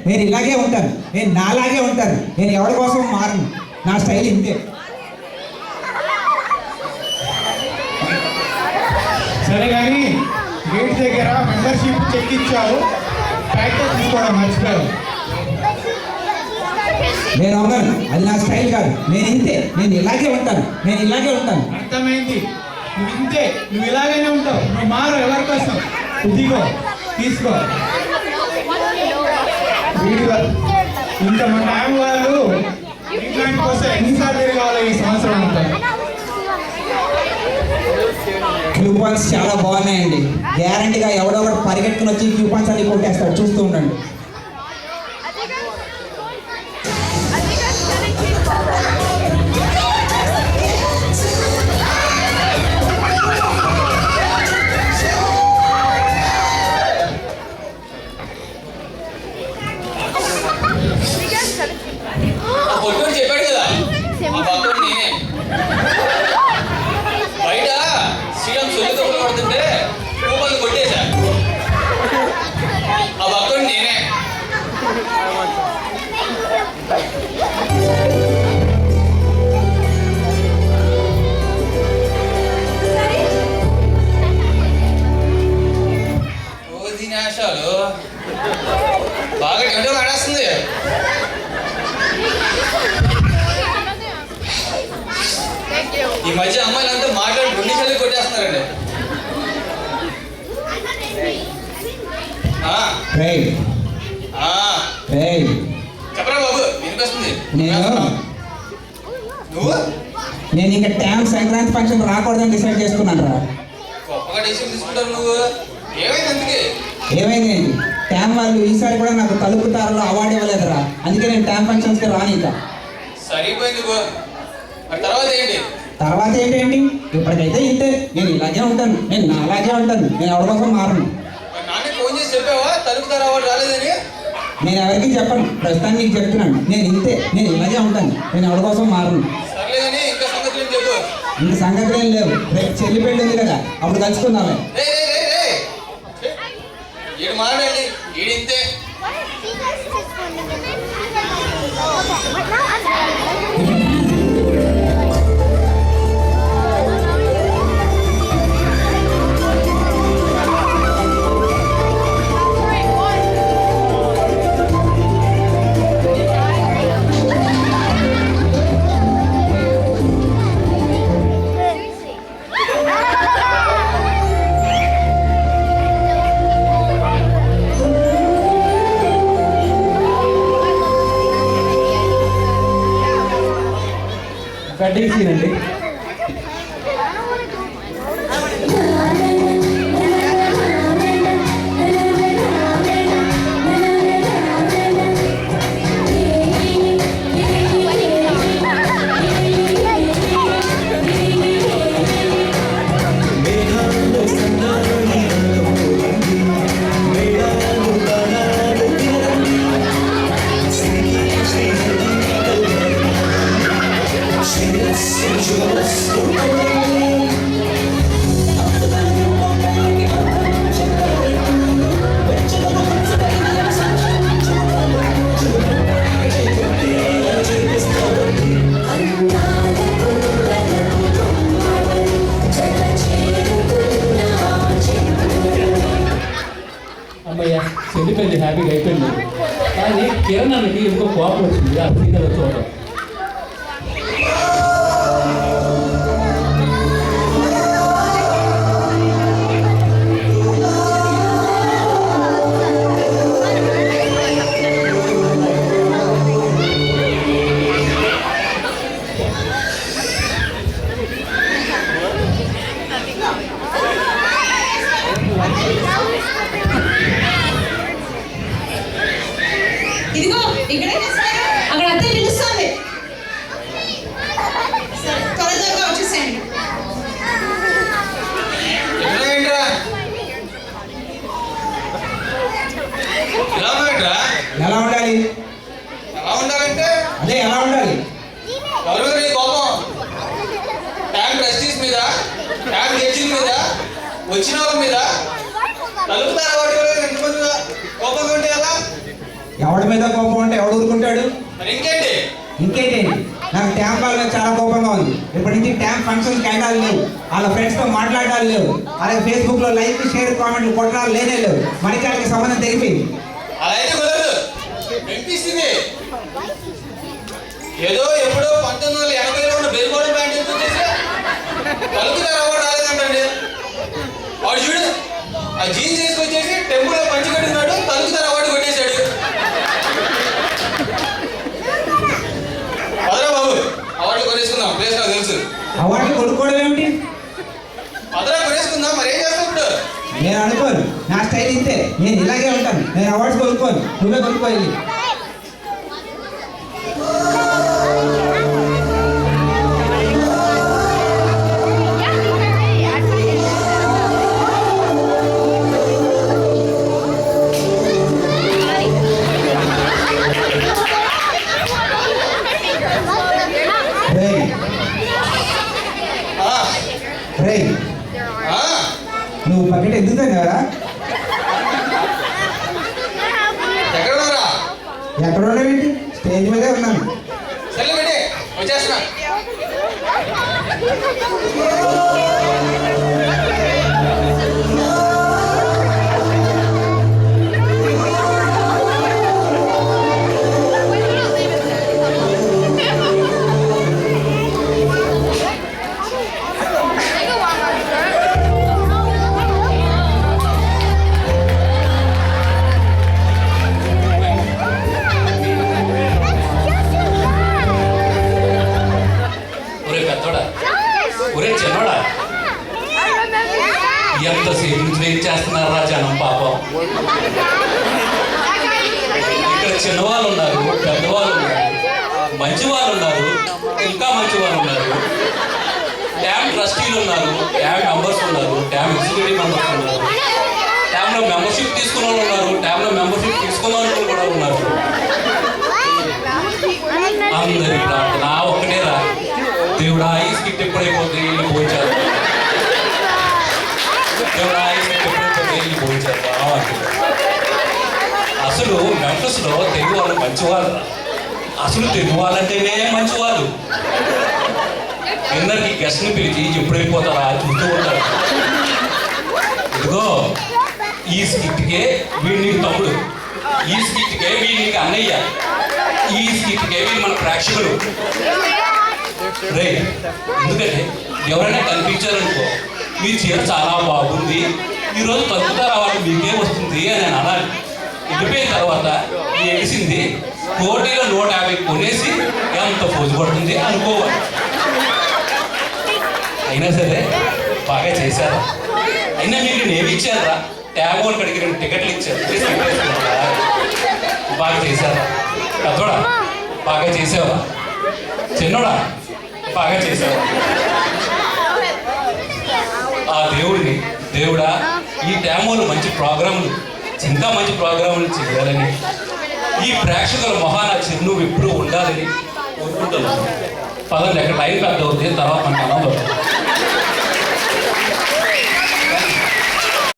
నేను ఇలాగే ఉంటాను, నేను నాలాగే ఉంటాను, నేను ఎవరి కోసం మారను, నా స్టైల్ ఇంతే. సరే కానీ గేట్ దగ్గర మెంబర్షిప్ చెక్ ఇచ్చావు, ప్రాక్టీస్ తీసుకోవడం మర్చిపోయావు. నేను అమ్మను, అది నా స్టైల్ కాదు, నేను ఇంతే, నేను ఇలాగే ఉంటాను, నేను ఇలాగే ఉంటాను. అర్థమైంది, నువ్వు ఇంతే, నువ్వు ఇలాగనే ఉంటావు, నువ్వు మారు. ఎవరి కోసం? ఇదిగో తీసుకో. ఇంత మన ట్యాంక్ వాళ్ళు ఇంట్లాంటి కోసం ఎన్నిసార్లు తిరగాలి ఈ సంవత్సరం ఉంటారు. క్యూపాన్స్ చాలా బాగున్నాయండి, గ్యారంటీగా ఎవడో ఒకటి పరిగెట్టుకుని వచ్చి క్యూపాన్స్ అన్ని కొట్టేస్తాడు, చూస్తూ ఉండండి. చెప్పాడు కదా నేనే బయట శ్రీరామ్ సొల్లుతో పడుతుంటే రూపాయలు కొట్టేశా. ఆ భక్తుడు నేనే. దినాశాలు బాగా టెంటో ఆడేస్తుంది. ఈ మధ్య అమ్మాయిలంతా మాట్లాడి 2 నిమిషాలు కొట్టేస్తున్నారండి. చెప్పరా బాబు, వినిపిస్తుంది. నేను ఇంకా ట్యాంక్ సంక్రాంతి ఫంక్షన్ రాకూడదని డిసైడ్ చేసుకున్నాను రా. గొప్పగా డిసిషన్ తీసుకుంటారు నువ్వు. ఏమైంది అందుకే? ఏమైంది? ట్యాంక్ వాళ్ళు ఈసారి కూడా నాకు తలుపు తారలో అవార్డు ఇవ్వలేదురా, అందుకే నేను ట్యాంక్ ఫంక్షన్స్కి రాని. ఇంకా సరిపోయింది. తర్వాత ఏంటి? తర్వాత ఏంటండి, ఇప్పటికైతే ఇంతే, నేను ఇలాగే ఉంటాను, నేను నాలాగే ఉంటాను, నేను ఎవరి కోసం మారను. నాన్నకి ఫోన్ చేసి చెప్పావా తలుపు తార అవార్డు రాలేదని? నేను ఎవరికి చెప్పను, ప్రస్తుతానికి నీకు చెప్తున్నాను, నేను ఇంతే, నేను ఇలాగే ఉంటాను, నేను ఎవరి కోసం మారను. సర్లేదని ఇంకా సంగతులు చెప్పు. ఇంక సంగతులు ఏం లేవు, రేపు చెల్లి పెళ్ళి ఉంది కదా, అప్పుడు కలుసుకుందామే. ఈడు మారండి, ఈడు ఇంతే. కటింగ్ సీన్ అండి. అమ్మయ్య చెల్లి పెళ్లి హ్యాపీగా అయిపోయింది. కానీ కిరణానికి ఇంకో కోపం వచ్చింది ఆ సీనియర్ చూడడం. ఇదిగో ఇక్కడే అక్కడ అత్తే పిలుస్తుంది, త్వరగా వచ్చేసేయండి. ఎలా ఉండాలి? ఎలా ఉండాలంటే అదే ఎలా ఉండాలి? ఎవరి మీద కోపం? ట్యాంక్ ట్రస్టీస్ మీద, ట్యాంక్ జడ్జిల మీద, వచ్చిన వాళ్ళ మీద, తలుపుతారు వాటి ఎంతమంది కోపంగా ఉంటే ఎలా? ఎవడి మీద కోపం ఉంటే ఎవడు ఊరుకుంటాడు? మరి ఇంకేంటి? ఇంకేంటండి, నాకు ట్యాంప్ వాళ్ళ మీద చాలా కోపంగా ఉంది. ఇప్పటి నుంచి ట్యాంప్ ఫంక్షన్కి వెళ్ళాలి లేవు, వాళ్ళ ఫ్రెండ్స్తో మాట్లాడాలి లేవు, అలాగే ఫేస్బుక్లో లైక్ షేర్ కామెంట్లు కొట్టడాలు లేనే లేవు. మనకి వాళ్ళకి సంబంధం తెగిపోయింది. అలా అయితే కుదరదు. వినిపిస్తుంది. ఏదో ఎప్పుడో 1980లో ఉన్న బెల్గోడం ప్యాంట్ ఎందుకు చేసి కలుపుతారు అవార్డు రాలేదంటండి. వాడు చూడు ఆ జీన్స్ వేసుకొచ్చేసి టెంపుల్లో పంచి కట్టుకున్నాడు, తలుపుతారు అవార్డు కొట్టేశాడు. అదరా బాబు, అవార్డు కొనేసుకుందాం. ప్లేస్ నాకు తెలుసు. అవార్డులు కొనుక్కోవడం ఏమిటి? అదరా కొనేసుకుందాం. మరి ఏం చేస్తావు ఇప్పుడు? నేను అనుకోను, నా స్టైల్ ఇంతే, నేను ఇలాగే ఉంటాను. నేను అవార్డ్స్ కొనుక్కోను, నువ్వే కొనుక్కోవాలి. ఆ, రే, ఆ, నువ్వు బకెట్ ఎదుగుతావు కదా? ఎక్కడ ఉన్నారా? ఎక్కడ ఉండవేంటి? స్టేజ్ మీదే ఉన్నాను. సెల్లు పెట్టి వచ్చేస్తున్నా. ఒరే పెద్దోడా, ఒరే చిన్నోడా, ఎంతసేపు నుంచి వెయిట్ చేస్తున్నారా జనం పాపం. ఇక్కడ చిన్నవాళ్ళు ఉన్నారు, పెద్దవాళ్ళు ఉన్నారు, మంచి వాళ్ళు ఉన్నారు, ఇంకా మంచి వాళ్ళు ఉన్నారు, డ్యామ్ ట్రస్టీలు ఉన్నారు, డ్యామ్ మెంబర్స్ ఉన్నారు, డ్యామ్ ఎగ్జిక్యూటివ్ మెంబర్స్ ఉన్నారు, డ్యామ్లో మెంబర్షిప్ తీసుకున్న వాళ్ళు ఉన్నారు, డ్యామ్లో మెంబర్షిప్ తీసుకున్న వాళ్ళు కూడా ఉన్నారు. అందరి ప్రార్థన ఒక్కటే రా, దేవుడా ఈ స్కిట్ ఎప్పుడైపోతుంది వీళ్ళు పోయించారు, దేవుడా ఈ స్కిట్ ఎప్పుడైపోతుంది వీళ్ళు పోయించారు. అసలు మెంబర్స్లో తెలుగు వాళ్ళు మంచివాళ్ళు, అసలు తెలుగు వాళ్ళంటేనే మంచివాళ్ళు. అందరికి గెస్ట్ని పిలిచి ఎప్పుడు వెళ్ళిపోతారా చూస్తూ ఉంటారు. ఇదిగో ఈ స్కిట్కే వీడి నీకు తమ్ముడు, ఈ స్కిట్కే వీడి నీకు అన్నయ్య, ఈ స్కిట్కే వీళ్ళు మన ప్రేక్షకులు. రే, ఎందుకంటే ఎవరైనా కనిపించారనుకో, మీ చీర చాలా బాగుంది, ఈరోజు తగ్గుతారా వాళ్ళు మీకే వస్తుంది అని నేను అనాలి. వెళ్ళిపోయిన తర్వాత ఏడిసింది కోటిలో 150 కొనేసి ఎంత పోజు పడుతుంది అనుకోవాలి. అయినా సరే బాగా చేశారా? అయినా మీకు నేను ఏమి ఇచ్చారా? ట్యాగ్ వన్ కడిగి 2 టికెట్లు ఇచ్చారు, బాగా చేశారా? పెద్దోడా బాగా చేసావా? చిన్నోడా బాగా చేసావా? ఆ దేవుడిని, దేవుడా ఈ డ్యామోలు మంచి ప్రోగ్రాములు, ఇంకా మంచి ప్రోగ్రాములు చేయాలని, ఈ ప్రేక్షకుల మొహాన చిరునవ్వు ఎప్పుడూ ఉండాలని కోరుకుంటున్నాను. పదండి, ఎక్కడ టైం పెద్ద అవుతుంది, తర్వాత మనకు అనంలో